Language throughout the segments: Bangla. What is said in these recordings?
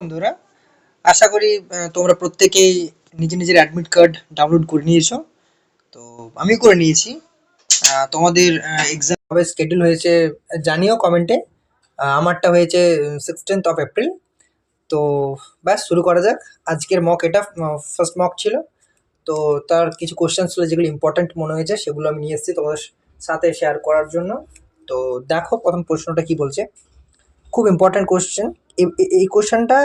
বন্ধুরা, আশা করি তোমরা প্রত্যেকেই নিজের অ্যাডমিট কার্ড ডাউনলোড করে নিয়েছো। তো আমি করে নিয়েছি। তোমাদের এক্সাম কবে শিডিউল হয়েছে জানিও কমেন্টে। আমারটা হয়েছে 16th এপ্রিল। তো ব্যাস শুরু করা যাক। আজকের মক এটা ফার্স্ট মক ছিল। তো তার কিছু কোশ্চেন ছিল যেগুলো ইম্পর্ট্যান্ট মনে হয়েছে, সেগুলো আমি নিয়ে এসেছি তোমাদের সাথে শেয়ার করার জন্য। তো দেখো প্রথম প্রশ্নটা কি বলছে। খুব ইম্পর্ট্যান্ট কোশ্চেন। এই কোশ্চেনটা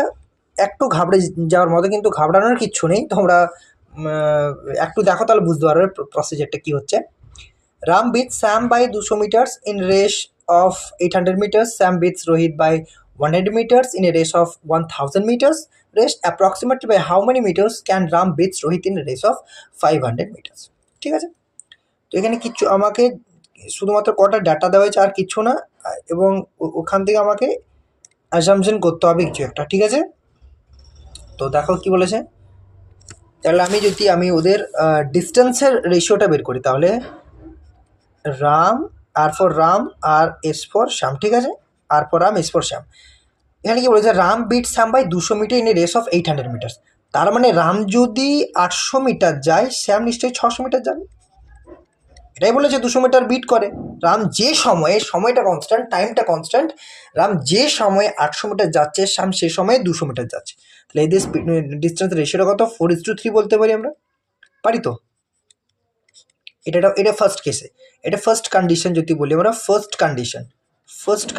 একটু ঘাবড়ে যাওয়ার মতো, কিন্তু ঘাবড়ানোর কিচ্ছু নেই। তোমরা উম, একটু দেখো তাহলে বুঝতে পারবে প্রসিজারটা কি হচ্ছে। Ram beats Sam by 200 meters in race of 800 meters. Sam beats Rohit by 100 meters in a race of 1000 meters. Race approximately by how many meters can Ram beats Rohit in a race of 500 meters? ঠিক আছে। তো এখানে কিচ্ছু আমাকে শুধুমাত্র কটা ডাটা দেওয়া হয়েছে, আর কিচ্ছু না। এবং ওখান থেকে আমাকে অ্যাসাম্পশন করতে হবে কিছু একটা, ঠিক আছে। তো দেখো কি বলেছে। তাহলে আমি ওদের ডিস্টেন্সের রেশিওটা বের করি, তাহলে রাম, আর ফর রাম, আর এস ফর শ্যাম, ঠিক আছে। R for Ram, S for Shyam. এখানে কি বলেছে, Ram beat Shyam by 200 metre in a race of 800 metre. তার মানে রাম যদি 800 মিটার যায়, শ্যাম নিশ্চয়ই 600 মিটার যাবে। এটাই বলেছে 200 মিটার বিট করে। রাম যে সময়ে, সময়টা কনস্ট্যান্ট, টাইমটা কনস্ট্যান্ট, রাম যে সময়ে 800 মিটার যাচ্ছে, শ্যাম সে সময়ে 200 মিটার যাচ্ছে। তাহলে এদের ডিস্টেন্স রেশিওটা কত? 4:3 বলতে পারি আমরা, পারি তো। এটা ফার্স্ট কেসে, এটা ফার্স্ট কন্ডিশন যদি বলি আমরা, ফার্স্ট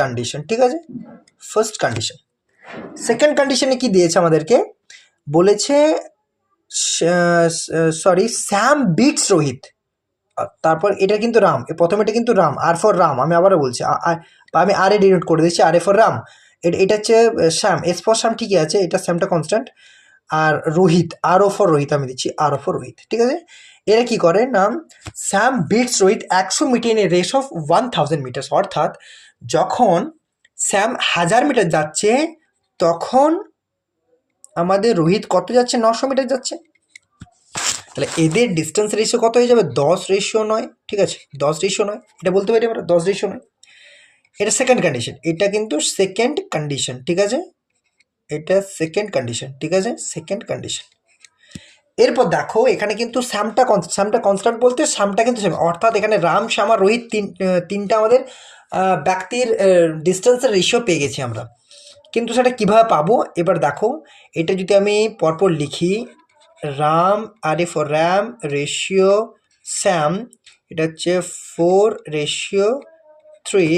কন্ডিশন, ঠিক আছে, ফার্স্ট কন্ডিশন। সেকেন্ড কন্ডিশনে কি দিয়েছে আমাদেরকে, বলেছে সরি শ্যাম বিটস রোহিত। তারপর এটা কিন্তু রাম, প্রথমে এটা কিন্তু রাম, আর ফর রাম, আমি আবারও বলছি, আমি আর এ ডিনোট করে দিচ্ছি, আর এ ফর রাম। এটা হচ্ছে শ্যাম, এস ফর শ্যাম ঠিকই আছে, এটা শ্যামটা কনস্ট্যান্ট। আর রোহিত, আর ও ফর রোহিত আমি দিচ্ছি, আর ও ফর রোহিত, ঠিক আছে। এরা কি করে নাম, Shyam beats Rohit 100 metre a race of 1000 metre. অর্থাৎ যখন শ্যাম 1000 মিটার যাচ্ছে, তখন আমাদের রোহিত কত যাচ্ছে? 900 মিটার যাচ্ছে। তাহলে এদের ডিস্টেন্স রেশিও কত হয়ে যাবে? 10:9, ঠিক আছে, 10:9, এটা বলতে পারি আমরা 10:9। এটা সেকেন্ড কন্ডিশন, এটা কিন্তু সেকেন্ড কন্ডিশন, ঠিক আছে, এটা সেকেন্ড কন্ডিশন, ঠিক আছে, সেকেন্ড কন্ডিশন। এরপর দেখো এখানে কিন্তু শ্যামটা কনস্ট্যান্ট বলতে শ্যামটা কিন্তু সেম, অর্থাৎ এখানে রাম, শ্যাম আর রোহিত তিনটা আমাদের ব্যক্তির ডিস্টেন্সের রেশিও পেয়ে গেছি আমরা। কিন্তু সেটা কীভাবে পাবো এবার দেখো। এটা যদি আমি পরপর লিখি, রাম, আর এ ফর র্যাম, রেশিও শ্যাম, এটা হচ্ছে 4:3।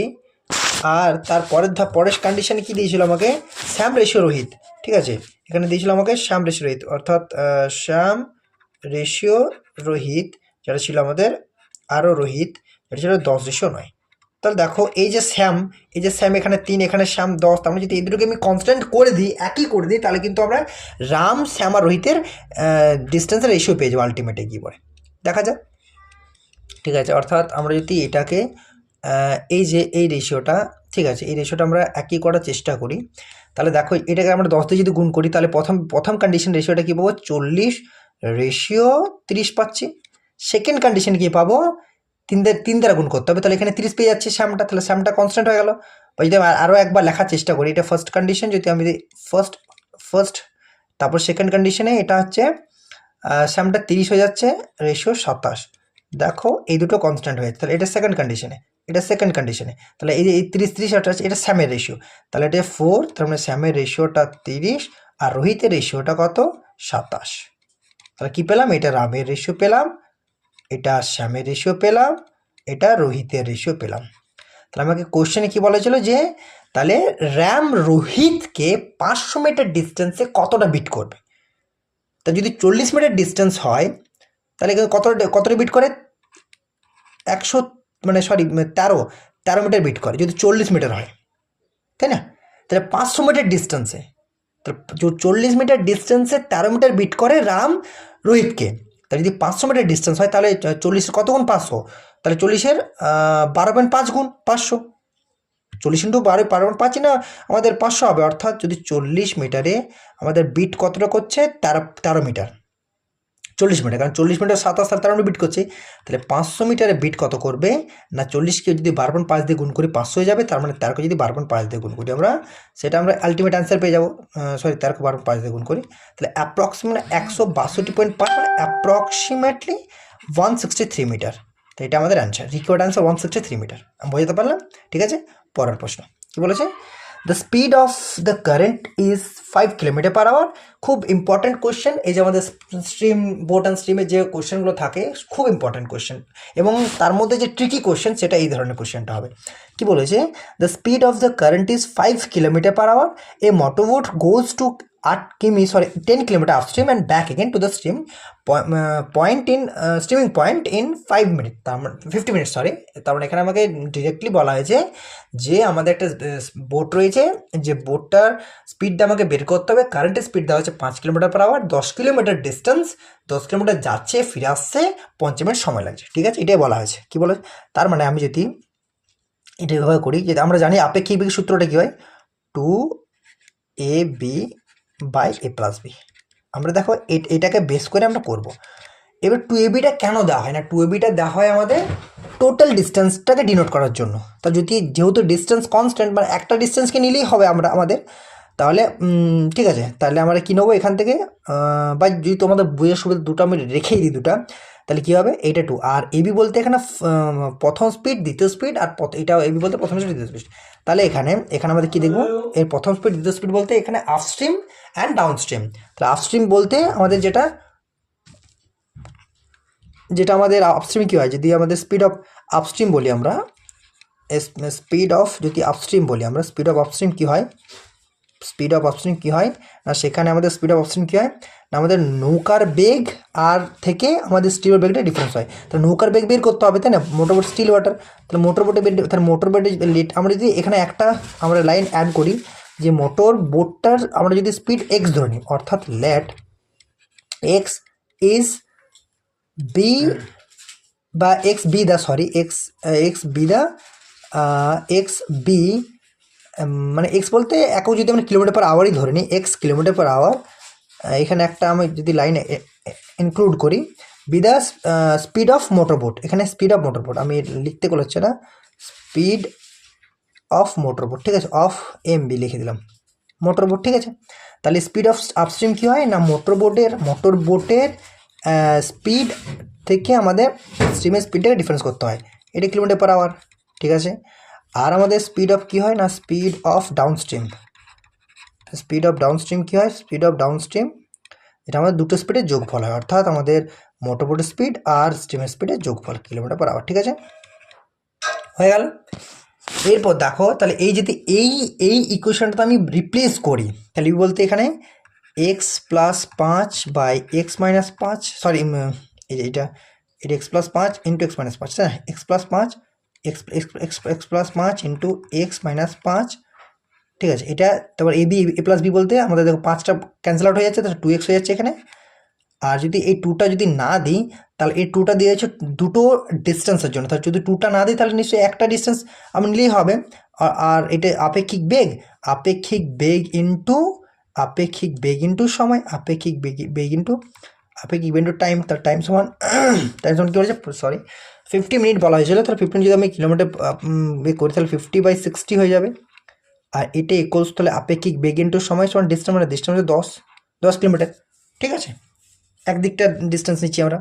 আর তারপরের পরের কন্ডিশনে কী দিয়েছিল আমাকে? শ্যাম রেশিও রোহিত, ঠিক আছে। এখানে দিয়েছিল আমাকে শ্যাম রেশিও রোহিত, অর্থাৎ শ্যাম রেশিও রোহিত, যেটা ছিল আমাদের আরও রোহিত, যেটা ছিল 10:9। তাহলে দেখো এই যে শ্যাম, এখানে 3, এখানে শ্যাম 10। তার মানে যদি এই দুটোকে আমি কনস্ট্যান্ট করে দিই, একই করে দিই, তাহলে কিন্তু আমরা রাম, শ্যাম আর রোহিতের ডিস্টেন্সের রেশিও পেয়ে যাবো আলটিমেটে গিয়ে পরে, দেখা যাক, ঠিক আছে। অর্থাৎ আমরা যদি এটাকে এই যে এই রেশিওটা, ঠিক আছে, এই রেশিওটা আমরা একই করার চেষ্টা করি, তাহলে দেখো এটাকে আমরা 10 দিয়ে যদি গুণ করি, তাহলে প্রথম কন্ডিশন রেশিওটা কী পাবো? 40:30 পাচ্ছি। সেকেন্ড কন্ডিশন কী পাবো? 3 দ্বারা গুণ করতে হবে, তাহলে এখানে 30 পেয়ে যাচ্ছে শ্যামটা, তাহলে শ্যামটা কনস্ট্যান্ট হয়ে গেল। বা যদি আরও একবার লেখার চেষ্টা করি, এটা ফার্স্ট কন্ডিশন, যদি আমি ফার্স্ট, তারপর সেকেন্ড কন্ডিশনে এটা হচ্ছে শ্যামটা 30 হয়ে যাচ্ছে, রেশিও 27। দেখো এই দুটো কনস্ট্যান্ট হয়ে যাচ্ছে, তাহলে এটা সেকেন্ড কন্ডিশনে, তাহলে এই যে এই 30 28 এটা শ্যামের রেশিও, তাহলে এটা 4, তার মানে শ্যামের রেশিওটা 30 আর রোহিতের রেশিওটা কত? 27। তাহলে কী পেলাম? এটা রামের রেশিও পেলাম, এটা শ্যামের রেশিও পেলাম, এটা রোহিতের রেশিও পেলাম। তাহলে আমাকে কোশ্চেনে কী বলেছিল যে তাহলে র্যাম রোহিতকে 500 মিটার ডিস্টেন্সে কতটা বিট করবে। তা যদি 40 মিটার ডিস্টেন্স হয়, তাহলে কতটা বিট করে? 100, মানে সরি 13 মিটার বিট করে যদি 40 মিটার হয়, তাই না? তাহলে 500 মিটার ডিস্টেন্সে, তাহলে 40 মিটার ডিস্টেন্সে 13 মিটার বিট করে রাম রোহিতকে। তাহলে যদি 500 মিটার ডিস্টেন্স হয়, তাহলে 40 কত গুণ? 500, তাহলে 40-এর 12.5 গুণ 500, 40 × 12.5 না, আমাদের 500 হবে। অর্থাৎ যদি 40 মিটারে আমাদের বিট কতটা করছে? 13 মিটার, 40 মিটার, কারণ 40 মিটার 27 তার আমরা বিট করছি। তাহলে 500 মিটারে বিট কত করবে না 40কে যদি 12/5 দিয়ে গুণ করি 500 হয়ে যাবে, তার মানে 13কে যদি 12/5 দিয়ে গুণ করি আমরা, সেটা আমরা আলটিমেট অ্যান্সার পেয়ে যাবো। সরি, 13কে 12/5 দিয়ে গুণ করি, তাহলে অ্যাপ্রক্সিমেট 162.5, মানে অ্যাপ্রক্সিমেটলি 163 মিটার। তো এটা আমাদের অ্যান্সার, রিকোয়ার্ড অ্যান্সার 163 মিটার। আমি বোঝাতে পারলাম? ঠিক আছে, পরের প্রশ্ন কী বলেছে? The speed of the current is 5 কিলোমিটার/আওয়ার। খুব ইম্পর্ট্যান্ট কোয়েশ্চেন, এই যে আমাদের স্ট্রিম, বোট অ্যান্ড স্ট্রিমের যে কোয়েশ্চেনগুলো থাকে খুব ইম্পর্ট্যান্ট কোয়েশ্চেন, এবং তার মধ্যে যে ট্রিকি কোয়েশ্চেন সেটা এই ধরনের কোয়েশ্চেনটা হবে। কি বলেছে? The speed of the current is 5 kilometre per hour, a motorboat goes to 10 kilometre upstream and back again to the stream point in streaming point in 5 minute, তার মানে 50 মিনিট, সরি। তার মানে এখানে আমাকে ডিরেক্টলি বলা হয়েছে যে আমাদের একটা বোট রয়েছে, যে বোটটার স্পিডটা আমাকে বের করতে হবে। কারেন্টের স্পিড দেওয়া হচ্ছে 5 কিলোমিটার/আওয়ার, 10 কিলোমিটার ডিস্টেন্স, 10 কিলোমিটার যাচ্ছে ফিরে আসছে, 5 মিনিট সময় লাগছে। ঠিক আছে, এটাই বলা হয়েছে। কি বলে? তার মানে আমি যদি এটা এভাবে করি, যে আমরা জানি আপেক্ষিক বেগের সূত্রটা কী হয়, 2ab/a+b। আমরা দেখো এটাকে বেস করে আমরা করব। এবার 2ab-টা কেন দেওয়া হয় না? 2ab-টা দেওয়া হয় আমাদের টোটাল ডিস্টেন্সটাকে ডিনোট করার জন্য। তা যেহেতু ডিস্টেন্স কনস্ট্যান্ট, মানে একটা ডিস্টেন্সকে নিলেই হবে আমাদের, তাহলে ঠিক আছে, তাহলে আমরা কী নেবো এখান থেকে, বা যদি তোমাদের বইয়ের সুবিধা দুটো আমি রেখেই দিই দুটা, তাহলে কী হবে, এইটা 2। আর এবি বলতে এখানে প্রথম স্পিড, দ্বিতীয় স্পিড, আর এটা এবি বলতে প্রথম স্পিড, দ্বিতীয় স্পিড। তাহলে এখানে আমাদের কী দেখবো, এর প্রথম স্পিড, দ্বিতীয় স্পিড বলতে এখানে আপস্ট্রিম অ্যান্ড ডাউনস্ট্রিম। তাহলে আপস্ট্রিম বলতে আমাদের যেটা আমাদের আপস্ট্রিম কী হয়, যদি আমাদের স্পিড অফ আপস্ট্রিম বলি আমরা, স্পিড অফ যদি আপস্ট্রিম বলি আমরা, স্পিড অফ আপস্ট্রিম কী হয়, স্পিড অফ আপস্ট্রিম কী হয় না, সেখানে আমাদের স্পিড অফ আপস্ট্রিম কী হয় না, আমাদের নৌকার বেগ আর থেকে আমাদের স্টিলের বেগটা ডিফারেন্স হয়। তাহলে নৌকার বেগ বের করতে হবে, তাই না? মোটরবোট স্টিল ওয়াটার, তাহলে মোটরবোটে তাহলে মোটরবোটের লেট, আমরা যদি এখানে একটা আমরা লাইন অ্যাড করি, যে মোটর বোটটার আমরা যদি স্পিড এক্স ধরে নিই, অর্থাৎ লেট এক্স ইজ বি, বা এক্স বি দা, সরি, এক্স বি দা, এক্স বি, মানে এক্স বলতে একক যদি আমরা কিলোমিটার/আওয়ারই ধরে নিই, এক্স কিলোমিটার/আওয়ার, এখানে একটা আমি যদি লাইন ইনক্লুড করি, বি দ্য স্পিড অফ মোটরবোট, এখানে স্পিড অফ মোটরবোট আমি লিখতে হচ্ছে না, স্পিড অফ মোটরবোট, ঠিক আছে, অফ এমবি লিখে দিলাম, মোটরবোট। ঠিক আছে, তাহলে স্পিড অফ আপস্ট্রিম কী হয় না, মোটরবোটের স্পিড থেকে আমাদের স্ট্রিমের স্পিডটাকে ডিফারেন্স করতে হয়, এটা কিলোমিটার/আওয়ার। ঠিক আছে, আর আমাদের স্পিড অফ কী হয় না, speed of downstream, speed of downstream কী হয়, স্পিড অফ ডাউনস্ট্রিম, এটা আমাদের দুটো স্পিডের যোগফল হয়, অর্থাৎ আমাদের মোটরবোটের স্পিড আর স্ট্রিমের স্পিডের যোগফল, কিলোমিটার/আওয়ার। ঠিক আছে, হয়ে গেল। এরপর দেখো, তাহলে এই যদি এই ইকুয়েশনটা আমি রিপ্লেস করি, তাহলে বলতে এখানে x+5/x-5, সরি, এই যে এটা x+5 ইন্টু x-5, হ্যাঁ, x+5 x+5 ইন্টু x-5। ঠিক আছে, এটা তারপর a+b বলতে আমাদের দেখো 5টা ক্যান্সেল আউট হয়ে যাচ্ছে, তাহলে 2x হয়ে যাচ্ছে এখানে। আর যদি এই 2টা যদি না দিই, তাহলে এই 2টা দিয়ে যাচ্ছে দুটো ডিস্টেন্সের জন্য, তাহলে যদি 2টা না দিই তাহলে নিশ্চয়ই একটা ডিস্টেন্স আমি নিলেই হবে। আর এটা আপেক্ষিক বেগ ইন্টু সময়, আপেক্ষিক বেগ ইন্টু টাইম, তার টাইম সমান কী বলেছে, সরি, 50 মিনিট বলা হয়েছিল, তাহলে 15 যদি আমি কিলোমিটার বেগ করি, তাহলে 50/60 হয়ে যাবে। আর এটা ইকুয়ালস, তাহলে আপেক্ষিক বেগ ইন্টু সময় সমান ডিস্টেন্স, মানে ডিস্টেন্স হচ্ছে 10 কিলোমিটার। ঠিক আছে, একদিকটা ডিস্টেন্স নিচ্ছি আমরা,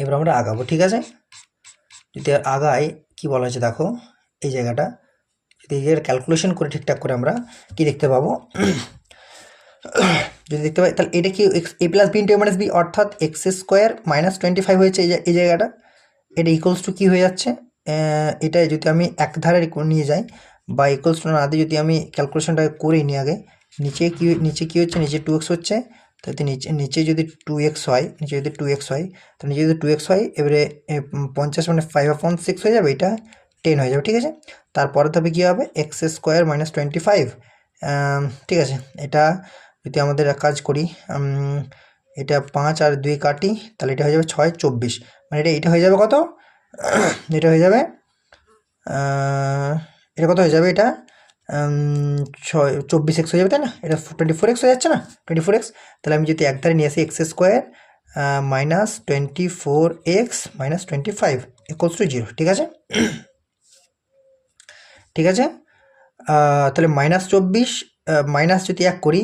এবার আমরা আগাবো। ঠিক আছে, যদি আগাই, কি বলা হয়েছে দেখো, এই জায়গাটা যদি এই জায়গাটা ক্যালকুলেশন করে ঠিকঠাক করে আমরা কি দেখতে পাবো, যদি দেখতে পাই, তাহলে এটা কি a+b ইন্টু a-b, অর্থাৎ x² - 25 হয়েছে এই জায়গাটা, এটা ইকুয়ালস টু কী হয়ে যাচ্ছে, এটা যদি আমি এক ধারে নিয়ে যাই, বা ইকুয়ালস টু না দিয়ে যদি আমি ক্যালকুলেশনটা করে নিই আগে, নিচে কি হচ্ছে, নিচে 2x হচ্ছে, তাতে নিচে যদি 2x হয়, তো নিচে যদি 2x হয়, এবারে 50 মানে 5/6 হয়ে যাবে, এটা 10 হয়ে যাবে। ঠিক আছে, তারপরে তবে কী হবে, x² - 25। ঠিক আছে, এটা যদি আমাদের এক কাজ করি, এটা 5 আর 2 কাটি, তাহলে এটা হয়ে যাবে 6 24, মানে এটা হয়ে যাবে কত, এটা হয়ে যাবে, এটা কত হয়ে যাবে, এটা 24x হয়ে যাবে, তাই না? এটা 24x হয়ে যাচ্ছে না, 24x। তাহলে আমি যদি একধারে নিয়ে আসি x² -24x - 25 = 0, ঠিক আছে? ঠিক আছে, তাহলে -24 মাইনাস যদি 1 করি,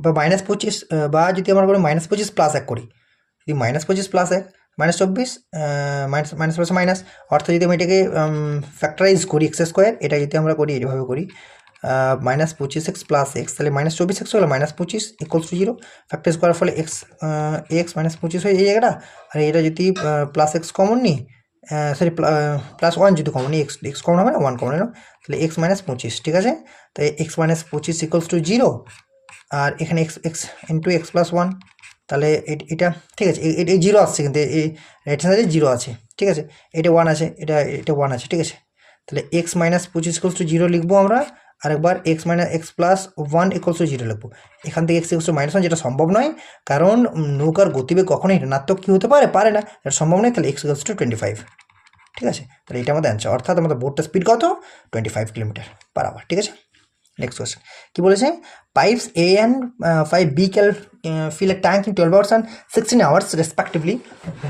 বা -25, বা যদি আমরা বলি -25 + 1 করি, যদি -25 + 1 -24, মাইনাস মাইনাস প্লাস মাইনাস, অর্থাৎ যদি আমি এটাকে ফ্যাক্টরাইজ করি x², এটা যদি আমরা করি এইভাবে করি, -25x + x, তাহলে -24x হলো -25 = 0, ফ্যাক্টরাইজ করার ফলে x -25 হয়ে এই জায়গাটা, আর এটা যদি +x কমন নিই, সরি +1 যদি কমন নিই, x কমন হবে না, 1 কমন এলো, তাহলে x -25, ঠিক আছে? তাই x -25 = 0, আর এখানে x × x + 1, তাহলে এটা ঠিক আছে, এটা 0 আসছে, কিন্তু এই রাইট হ্যান্ড সাইডে 0 আছে, ঠিক আছে? এটা 1 আছে, এটা 1 আছে, ঠিক আছে? তাহলে x -25 = 0 লিখবো আমরা, আরেকবার x - x + 1 = 0 লিখবো। এখান থেকে x = -1, যেটা সম্ভব নয়, কারণ নৌকার গতিবেগ কখনোই ঋণাত্মক কি হতে পারে না, এটা সম্ভব নয়। তাহলে x = 25, ঠিক আছে? তাহলে এটা আমাদের অ্যান্সার, অর্থাৎ আমাদের বোটটার স্পিড কত? 25 কিলোমিটার/আওয়ার, ঠিক আছে? নেক্সট কোয়েশ্চেন কি বলেছে? Pipes A and 5B can fill a tank in 12 hours and 16 hours respectively,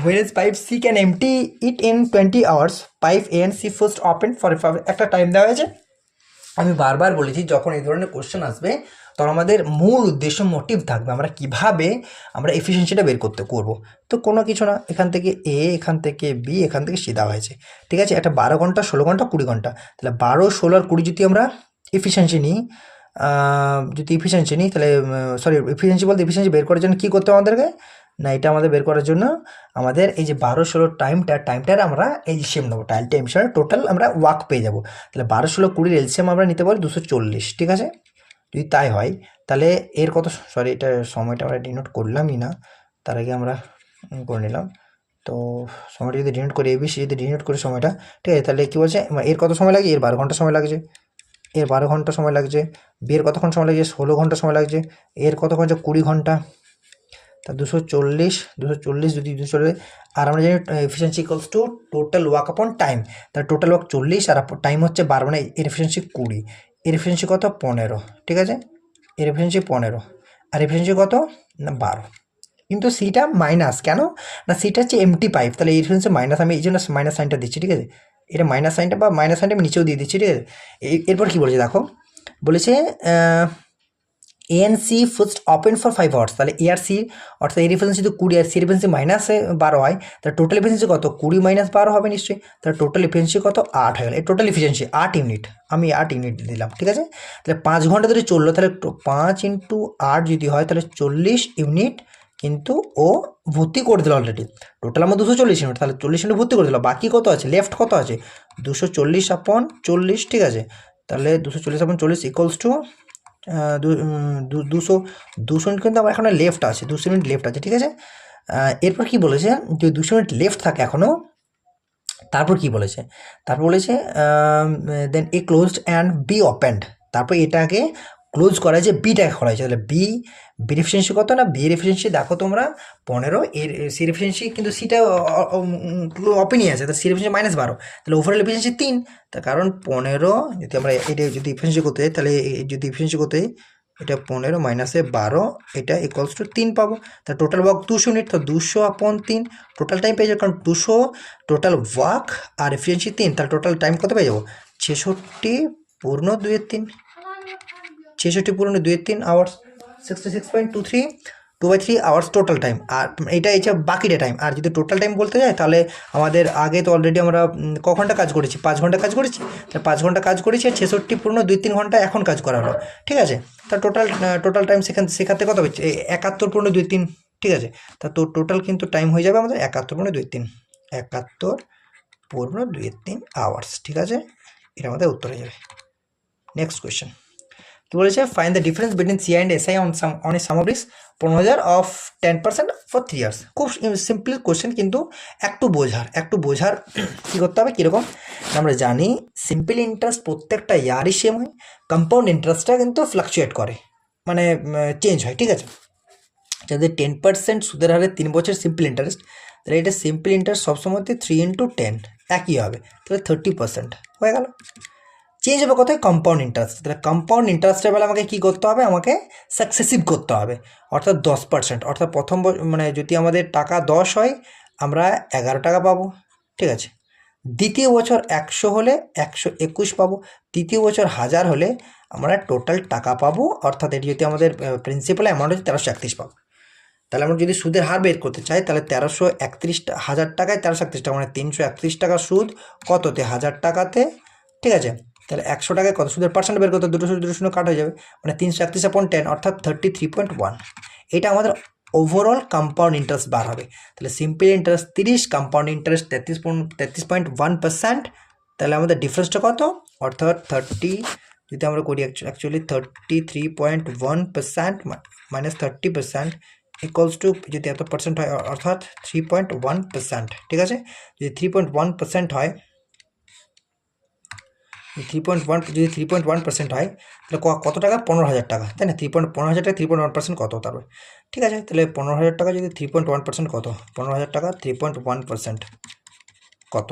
whereas pipe C can empty it in 20 hours. Pipe A and C first open for একটা টাইম দেওয়া হয়েছে। আমি বারবার বলেছি, যখন এই ধরনের কোশ্চেন আসবে তখন আমাদের মূল উদ্দেশ্য, মোটিভ থাকবে আমরা কিভাবে আমরা এফিসিয়েন্সিটা বের করবো। তো কোনো কিছু না, এখান থেকে এ, এখান থেকে বি, এখান থেকে সি দেওয়া হয়েছে, ঠিক আছে? একটা 12 ঘন্টা, 16 ঘন্টা, 20 ঘন্টা, তাহলে 12, 16 আর 20 যদি আমরা এফিসিয়েন্সি নিই, তাহলে এফিসিয়েন্সি এফিসিয়েন্সি বের করার জন্য কী করতে হবে আমাদেরকে না, এটা আমাদের বের করার জন্য আমাদের এই যে 12, 16 টাইমটার আমরা এলসিএম নেবো, টাইমটার টোটাল আমরা ওয়ার্ক পেয়ে যাবো। তাহলে 12, 16, 20 এলসিএম আমরা নিতে পারি 240, ঠিক আছে? যদি তাই হয় তাহলে এর কত, এটা সময়টা আমরা ডিনোট করলামই না, তার আগে আমরা করে নিলাম। তো সময়টা যদি ডিনোট করি, এবিসি যদি ডিনোট করি সময়টা, ঠিক আছে? তাহলে কী বলছে, এর কত সময় লাগে? এর 12 ঘন্টা সময় লাগছে, এর 12 ঘন্টা সময় লাগছে, বিয়ের কতক্ষণ সময় লাগছে? 16 ঘন্টা সময় লাগছে, এর কতক্ষণ হচ্ছে 20 ঘন্টা, তা 240 যদি 240, আর আমরা জানি efficiency equals to total work আপন টাইম, তাহলে টোটাল ওয়ার্ক 40 আর টাইম হচ্ছে 12, মানে এর এফিসিয়েন্সি 20, এর এফিসিয়েন্সি কত? 15, ঠিক আছে? এর এফিসিয়েন্সি 15, আর এফিসিয়েন্সি কত না 12, কিন্তু সিটা মাইনাস কেন না, সিটা হচ্ছে এমটি পাইপ, তাহলে এর এফিসিয়েন্সি মাইনাস, আমি এই জন্য মাইনাস সাইনটা দিচ্ছি, ঠিক আছে? এটা মাইনাস সাইনটা বা মাইনাস সাইনটা আমি নিচেও দিয়ে দিচ্ছি, ঠিক আছে? এরপর কী বলেছে দেখো, বলেছে A and C first open for 5 hours, তাহলে এ আর সি, অর্থাৎ এর এফিসিয়েন্সি তো 20 আর সি এফিসিয়েন্সি -12 হয়, তাহলে টোটাল এফিসিয়েন্সি কত? 20 - 12 হবে নিশ্চয়ই, তাহলে টোটাল এফিসিয়েন্সি কত? 8 হয়ে গেল। এই টোটাল এফিসিয়েন্সি 8 ইউনিট, আমি 8 ইউনিট দিলাম, ঠিক আছে? তাহলে 5 ঘন্টা ধরে চললো, তাহলে 5 × 8 যদি হয় তাহলে 40 ইউনিট, কিন্তু ও ভর্তি করে দিল অলরেডি। টোটাল আমার 240 ইউনিট, তাহলে 40 ইউনিট ভর্তি করে দিল, বাকি কত আছে? লেফট কত আছে? 240/40, ঠিক আছে? তাহলে 240/40 ইকুয়ালস টু 200 ইউনিট, কিন্তু আমার এখনো লেফট আছে, 200 ইউনিট লেফট আছে, ঠিক আছে? এরপর কি বলেছে, যে 200 ইউনিট লেফট থাকে এখনও, তারপর কি বলেছে? তারপর বলেছে দেন এ ক্লোজড অ্যান্ড বি ওপেন্ড, তারপর এটাকে ক্লোজ করা হয়েছে, বিটাকে করা হয়েছে, তাহলে বির এফিসিয়েন্সি কত না, বির এফিসিয়েন্সি দেখো তোমরা 15, এর সির এফিসিয়েন্সি কিন্তু সিটা ওপেনই আছে, তাহলে সির এফিসিয়েন্সি -12, তাহলে ওভারঅল এফিসিয়েন্সি 3, তার কারণ 15, যদি আমরা এটা যদি এফিসিয়েন্সি করতে যাই, তাহলে যদি এফিসিয়েন্সি করতে যাই, এটা 15 - 12, এটা ইকুয়ালস টু 3 পাবো, তা টোটাল ওয়ার্ক 200 ইউনিট, তো 200/3 টোটাল টাইম পেয়ে যাবো, কারণ 200 টোটাল ওয়ার্ক আর এফিসিয়েন্সি 3, তাহলে টোটাল টাইম কত পেয়ে যাবো? 66 × 2 = 3, 66 × 2 = 3 আওয়ার্স, 66.23, 2/3 আওয়ার্স টোটাল টাইম। আর এটা এসে বাকিটা টাইম, আর যদি টোটাল টাইম বলতে যায় তাহলে আমাদের আগে তো অলরেডি আমরা ক ঘন্টা কাজ করেছি? 5 ঘন্টা কাজ করেছি, তাহলে 5 ঘন্টা কাজ করেছি, আর 66 × 2 = 3 ঘন্টা এখন কাজ করা হলো, ঠিক আছে? তা টোটাল টাইম শেখাতে কত হচ্ছে? 71 × 2 = 3, ঠিক আছে? তা তো টোটাল কিন্তু টাইম হয়ে যাবে আমাদের 71 × 2 = 3, 71 × 2 = 3 আওয়ার্স, ঠিক আছে? এটা আমাদের উত্তর হয়ে যাবে। নেক্সট কোয়েশ্চেন কি বলেছে? Find the difference between C and SI on a sum of risk 15,000 of 10% for 3 years। খুব সিম্পল কোয়েশ্চেন, কিন্তু একটু বোঝার কী করতে হবে, কীরকম? আমরা জানি সিম্পল ইন্টারেস্ট প্রত্যেকটা ইয়ারই সেম হয়, কম্পাউন্ড ইন্টারেস্টটা কিন্তু ফ্লাকচুয়েট করে, মানে চেঞ্জ হয়, ঠিক আছে? যদি 10% সুদের হারে 3 বছর সিম্পল ইন্টারেস্ট, তাহলে এটা সিম্পল ইন্টারেস্ট সবসময় 3 × 10 একই হবে, তাহলে 30% হয়ে গেল। চেঞ্জ হবে কোথায়? Compound interest. তাহলে কম্পাউন্ড ইন্টারেস্টের বেলা আমাকে কী করতে হবে? আমাকে সাকসেসিভ করতে হবে, অর্থাৎ 10%। অর্থাৎ প্রথম মানে যদি আমাদের টাকা 10 হয়, আমরা 11 টাকা পাবো, ঠিক আছে। দ্বিতীয় বছর 100 হলে 121 পাবো। তৃতীয় বছর 1000 হলে আমরা টোটাল টাকা পাবো, অর্থাৎ এটি যদি আমাদের প্রিন্সিপাল অ্যামাউন্ট হচ্ছে 1331 পাবো। তাহলে আমরা যদি সুদের হার বের করতে চাই, তাহলে 1331 1000 টাকায় 1331 টাকা, মানে 331 টাকা সুদ কততে? 1000 টাকাতে, ঠিক আছে। তাহলে 100 টাকায় কত সুদের পার্সেন্ট বের করতে? দুটো শূন্য কাট হয়ে যাবে, মানে 331/10, অর্থাৎ 33.1। এটা আমাদের ওভারঅল কম্পাউন্ড ইন্টারেস্ট বার হবে। তাহলে সিম্পল ইন্টারেস্ট 30, কম্পাউন্ড ইন্টারেস্ট 33.1%। তাহলে আমাদের ডিফারেন্সটা কত? অর্থাৎ 30, যদি আমরা করি অ্যাকচুয়ালি 33.1% মাইনাস 30% ইকুয়ালস টু, যদি এত পার্সেন্ট হয় অর্থাৎ 3.1%, ঠিক আছে। যদি 3.1% হয়, 3.1% হয়, তাহলে কত টাকা? 15,000 টাকা, তাই না? 15,000 টাকা 3.1% কত হতে হবে? ঠিক আছে, তাহলে 15,000 টাকা যদি 3.1% কত? 15,000 টাকা 3.1% কত?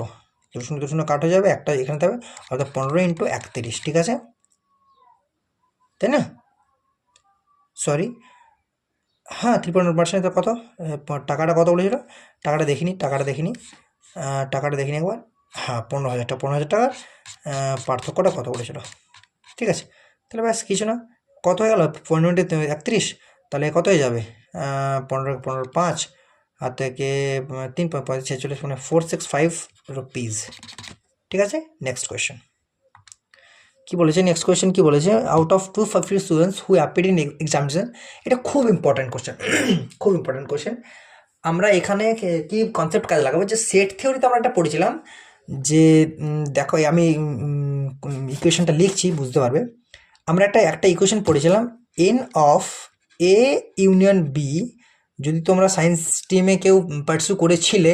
দুশো কাট হয়ে যাবে, একটা এখানে থাকবে, অর্থাৎ 15 × 31, ঠিক আছে, তাই না? সরি, হ্যাঁ, 3.1% কত? টাকাটা কত বলেছিল? টাকাটা দেখিনি একবার। হ্যাঁ, 15,000 টাকা। 15,000 টাকার পার্থক্যটা কত বলেছিল? ঠিক আছে, তাহলে ব্যাস কিছু না, কত হয়ে গেল? 15 × 31, তাহলে কত হয়ে যাবে? 15 হাত থেকে 3.46, মানে 465 রুপিস। ঠিক আছে, নেক্সট কোয়েশ্চেন কি বলেছে? নেক্সট কোয়েশ্চেন কি বলেছে? Out of 250 students who appeared in examination. এটা খুব ইম্পর্ট্যান্ট কোয়েশ্চেন, খুব ইম্পর্ট্যান্ট কোয়েশ্চেন। আমরা এখানে কি কনসেপ্ট কাজে লাগাবো? যে সেট থিওরিতে আমরা একটা পড়েছিলাম, যে দেখো আমি ইকুয়েশনটা লিখছি, বুঝতে পারবে। আমরা একটা ইকুয়েশন পড়েছিলাম, N of A union B. যদি তোমরা সায়েন্স স্ট্রিমে কেউ পার্সু করেছিলে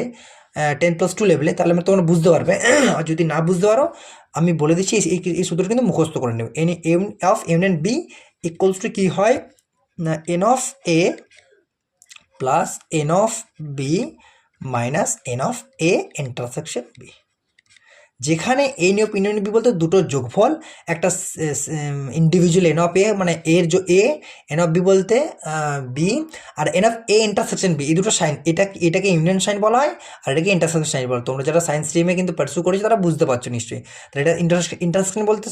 10+2 লেভেলে, তাহলে তোমরা বুঝতে পারবে। আর যদি না বুঝতে পারো, আমি বলে দিচ্ছি, এই সূত্রটা কিন্তু মুখস্থ করে নেবে। N of union B equals to কী হয়? N of A plus n of B minus n of A intersection B. যেখানে এন অফ ইউনিয়ন বি বলতে দুটো যোগফল, একটা ইন্ডিভিজুয়াল এন অফ এ, মানে এর এ, এন অফ বি বলতে বি, আর N of A intersection B, এই দুটো সাইন, এটাকে ইউনিয়ন সাইন বলা হয়, আর এটাকে ইন্টারসেকশন সাইন বলা হয়। তোমরা যারা সায়েন্স স্ট্রিমে কিন্তু পার্সু করেছো তারা বুঝতে পারছো নিশ্চয়ই। তাহলে এটা ইন্টারসেকশন বলতে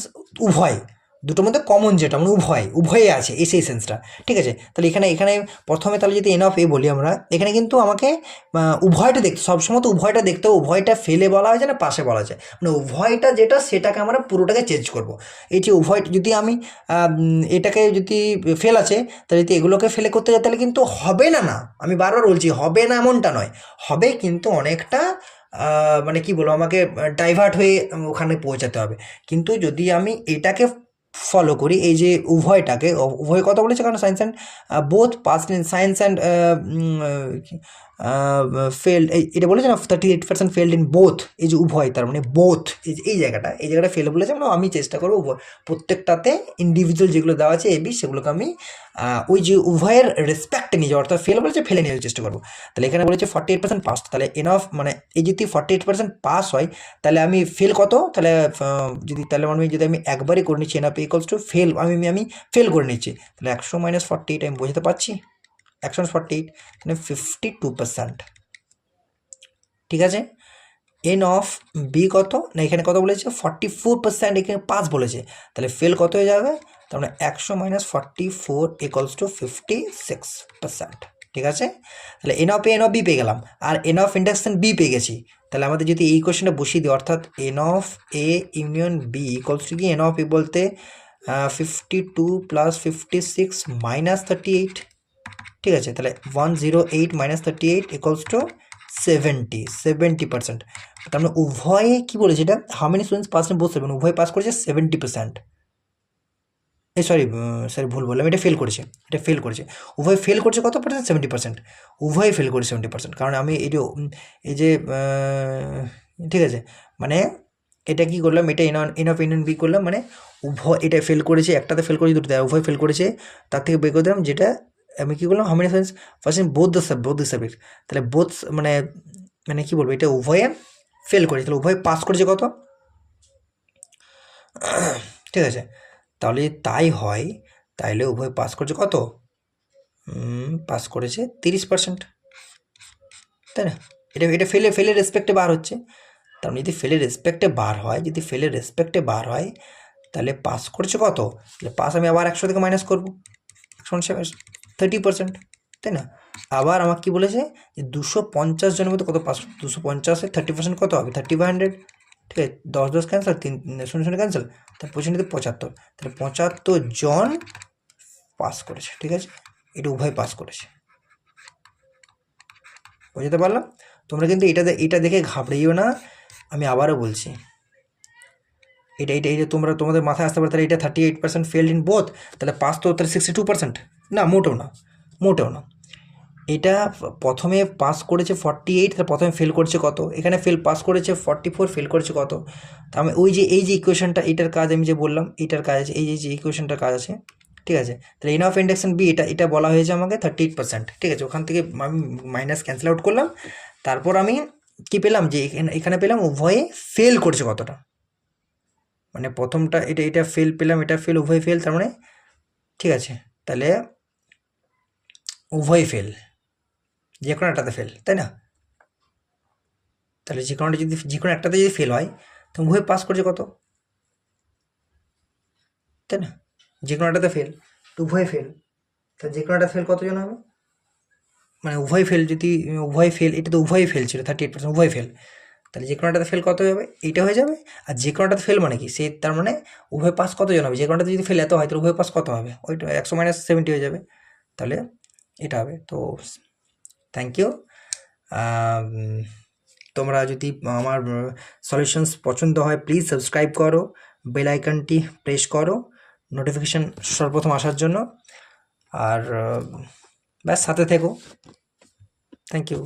উভয়, দুটোর মধ্যে কমন যেটা, মানে উভয়ে আছে এই সেই সেন্সটা, ঠিক আছে। তাহলে এখানে প্রথমে তাহলে যদি এন অফ এ বলি আমরা, এখানে কিন্তু আমাকে উভয়টা দেখতে, সবসময় তো উভয়টা দেখতে হবে। উভয়টা ফেলে বলা হয় না পাশে বলা যায়, মানে উভয়টা যেটা সেটাকে আমরা পুরোটাকে চেঞ্জ করব। এই যে উভয়, যদি আমি এটাকে যদি ফেল আছে, তাহলে যদি এগুলোকে ফেলে করতে যাই, তাহলে কিন্তু হবে না। আমি বারবার বলছি, হবে না এমনটা নয়, হবে, কিন্তু অনেকটা মানে কি বলবো, আমাকে ডাইভার্ট হয়ে ওখানে পৌঁছাতে হবে। কিন্তু যদি আমি এটাকে ফলো করি, এই যে উভয়টাকে, উভয় কথা বলেছে, কারণ science and both pass in science and failed, এটা বলেছে না 38% ফেল্ড ইন বোথ, এই যে উভয়, তার মানে বোথ, এই জায়গাটা ফেল বলেছে। মানে আমি চেষ্টা করবো প্রত্যেকটাতে ইন্ডিভিজুয়াল যেগুলো দেওয়া আছে এবি, সেগুলোকে আমি ওই যে উভয়ের রেসপেক্টে নিয়ে যাওয়া, অর্থাৎ ফেল বলেছে ফেলে নেওয়ার চেষ্টা করবো। তাহলে এখানে বলেছে 48% পাস, তাহলে এন অফ, মানে এই যদি 48% পাস হয়, তাহলে আমি ফেল কত? তাহলে যদি আমি একবারই করে নিচ্ছি, N of equals to fail, আমি ফেল করে নিচ্ছি, তাহলে 100 - 48, আমি বোঝাতে পারছি, 148, তাহলে 52%, ঠিক আছে। এন অফ বি কত? না, এখানে কত বলেছে? 44%, এখানে পাস বলেছে, তাহলে ফেল কত হয়ে যাবে? তার মানে 100 - 44 ইকুয়ালস টু 56%, ঠিক আছে। তাহলে n of A, N of B পেয়ে গেলাম, আর এন অফ ইন্টারসেকশন বি পেয়ে গেছি। তাহলে আমাদের যদি এই কোয়েশ্চেনটা বসিয়ে দিই, অর্থাৎ n of A union B equals to কি? এন অফ এ বলতে 52 + 56 - 38, ঠিক আছে। তাহলে 108 - 38 ইকুয়ালস টু 70%। তার মানে উভয়ে কি বলেছে, এটা how many students pass in both seven, উভয় পাস করেছে 70%। সরি, ভুল বললাম, এটা ফেল করেছে, উভয় ফেল করছে কত পার্সেন্ট? 70%। উভয় ফেল করেছে 70%, কারণ আমি এই যে ঠিক আছে, মানে এটা কি করলাম, এটা এন অফ ইউনিয়ন বি করলাম, মানে উভয়, এটা ফেল করেছে, একটাতে ফেল করেছে, দুটোতে, উভয় ফেল করেছে, তার থেকে বের করে দিলাম, যেটা আমি কী করলাম, how many students first in both the subject. তাহলে বোথ, মানে কী বলবো, এটা উভয়ে ফেল করেছে, তাহলে উভয় পাস করেছে কত? ঠিক আছে, তাহলে তাই হয়, তাইলে উভয় পাস করছে কত? পাস করেছে 30%, তাই না? এটা এটা ফেলের রেসপেক্টে বার হচ্ছে। তার মানে যদি ফেলের রেসপেক্টে বার হয়, যদি ফেলের রেসপেক্টে বার হয়, তাহলে পাস করেছে কত? তাহলে পাস আমি আবার 100 থেকে মাইনাস করবো, 30%, তাই না? আবার আমাকে কি বলেছে যে 250 জনের মধ্যে কত পাস, 250-এ 30% কত হবে? 30/100, ঠিক আছে? 10 ক্যান্সেল, 0 ক্যান্সেল, তার 75, তাহলে 75 জন পাস করেছে, ঠিক আছে? এটা উভয় পাস করেছে, বুঝতে পারলাম? তোমরা কিন্তু এটা দেখে ঘাবড়েইও না, আমি আবারও বলছি, এটা তোমরা তোমাদের মাথায় আসতে পারে তাহলে এটা 38% ফেল ইন বোথ, তাহলে পাস তো তাহলে 62%, না মোটেও না, মোটেও না। এটা প্রথমে পাস করেছে 48, তাহলে প্রথমে ফেল করেছে কত? এখানে পাস করেছে 44, ফেল করেছে কত? তা আমি ওই যে এই যে ইকুয়েশনটা, এটার কাজ আমি যে বললাম এটার কাজ আছে, এই যে ইকুয়েশনটার কাজ আছে, ঠিক আছে? তাহলে এন অফ ইন্ডাকশন বি, এটা বলা হয়েছে আমাকে 38%, ঠিক আছে? ওখান থেকে আমি মাইনাস ক্যান্সেল আউট করলাম, তারপর আমি কি পেলাম যে এখানে পেলাম উভয়ে ফেল করছে কতটা, মানে প্রথমটা এটা ফেল পেলাম, এটা ফেল, উভয় ফেল, তার মানে ঠিক আছে, তাহলে উভয় ফেল, যে কোনো একটাতে ফেল, তাই না? তাহলে যে কোনো একটাতে যদি ফেল হয়, তো উভয় পাস করছে কত, তাই না? যে কোনো একটাতে ফেল, তো উভয় ফেল, তা যে কোনো একটা ফেল কতজন হবে? মানে উভয় ফেল, যদি উভয় ফেল, এটা তো উভয় ফেল ছিল 38%, উভয় ফেল, তাহলে যে কোনোটাতে ফেল কত হবে? এইটা হয়ে যাবে। আর যে কোনোটাতে ফেল মানে কি, সে তার মানে উভয় পাস কতজন হবে? যে কোনোটাতে যদি ফেল এত হয়, তাহলে উভয় পাস কত হবে? ওইটা 100 - 70 হয়ে যাবে, তাহলে এটা হবে। তো থ্যাংক ইউ। তোমরা যদি আমার সলিউশনস পছন্দ হয়, প্লিজ সাবস্ক্রাইব করো, বেল আইকনটি প্রেস করো নোটিফিকেশান সর্বপ্রথম আসার জন্য, আর ব্যাস সাথে থেকো। Thank you.